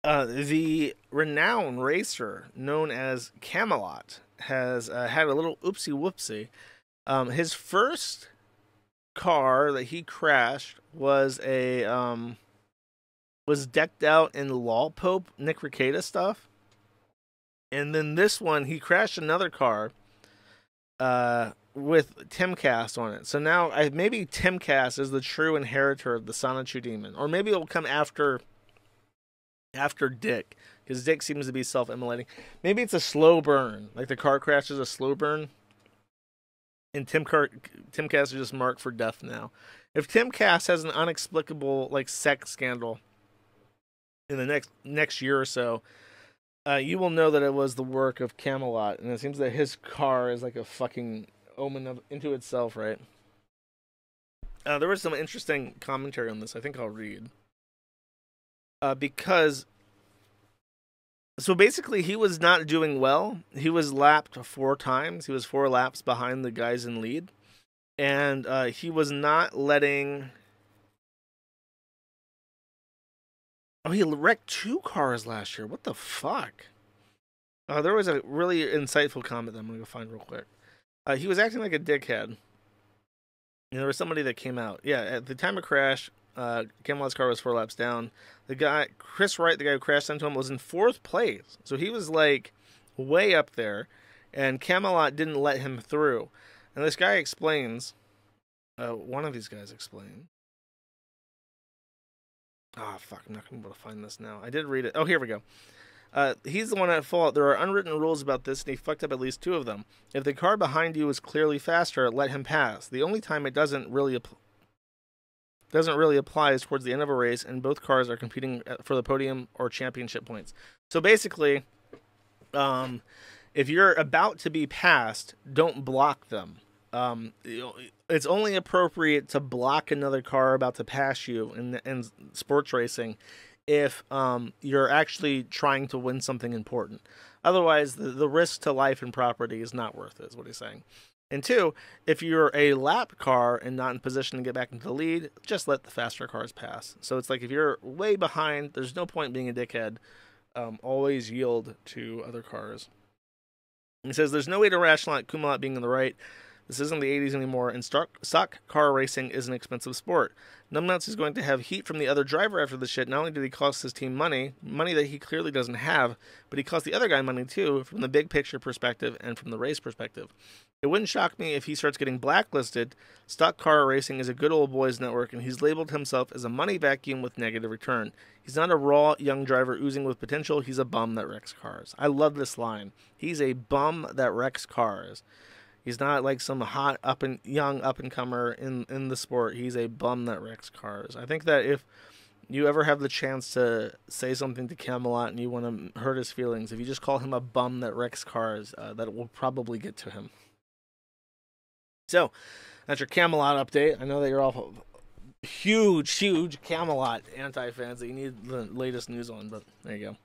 The renowned racer known as Camelot has had a little oopsie whoopsie. His first car that he crashed was decked out in Law Pope Nick Rekieta stuff, and then this one he crashed another car with Timcast on it. So now maybe Timcast is the true inheritor of the Sonichu Demon, or maybe it'll come after Dick, because Dick seems to be self-immolating. Maybe it's a slow burn, like the car crash is a slow burn, and Timcast is just marked for death now. If Timcast has an inexplicable like sex scandal in the next year or so, you will know that it was the work of Camelot, and it seems that his car is like a fucking omen into itself, right? There was some interesting commentary on this. I think I'll read. Because so basically he was not doing well. He was lapped 4 times. He was 4 laps behind the guys in lead, and he was not letting. Oh, he wrecked 2 cars last year. What the fuck? There was a really insightful comment that I'm gonna go find real quick. He was acting like a dickhead. There was somebody that came out. Yeah, at the time of crash, Camelot's car was 4 laps down. The guy, Chris Wright, the guy who crashed into him, was in 4th place. So he was like way up there, and Camelot didn't let him through. And this guy explains, one of these guys explained. Ah, fuck, I'm not going to be able to find this now. I did read it. Oh, here we go. He's the one at fault. There are unwritten rules about this, and he fucked up at least 2 of them. If the car behind you is clearly faster, let him pass. The only time it doesn't really apply is towards the end of a race, and both cars are competing for the podium or championship points. So basically, if you're about to be passed, don't block them. It's only appropriate to block another car about to pass you in sports racing if you're actually trying to win something important. Otherwise, the risk to life and property is not worth it, is what he's saying. And 2, if you're a lap car and not in position to get back into the lead, just let the faster cars pass. So it's like if you're way behind, there's no point being a dickhead. Always yield to other cars. He says there's no way to rationalize Camelot being in the right. This isn't the 80s anymore, and stock car racing is an expensive sport. Numbnuts is going to have heat from the other driver after the shit. Not only did he cost his team money that he clearly doesn't have, but he cost the other guy money too, from the big picture perspective and from the race perspective. It wouldn't shock me if he starts getting blacklisted. Stock car racing is a good old boys network, and he's labeled himself as a money vacuum with negative return. He's not a raw young driver oozing with potential. He's a bum that wrecks cars. I love this line. He's a bum that wrecks cars. He's not like some hot young up and comer in the sport. He's a bum that wrecks cars. I think that if you ever have the chance to say something to Camelot and you want to hurt his feelings, if you just call him a bum that wrecks cars, that will probably get to him. So that's your Camelot update. I know that you're all huge Camelot anti-fans that you need the latest news on, but there you go.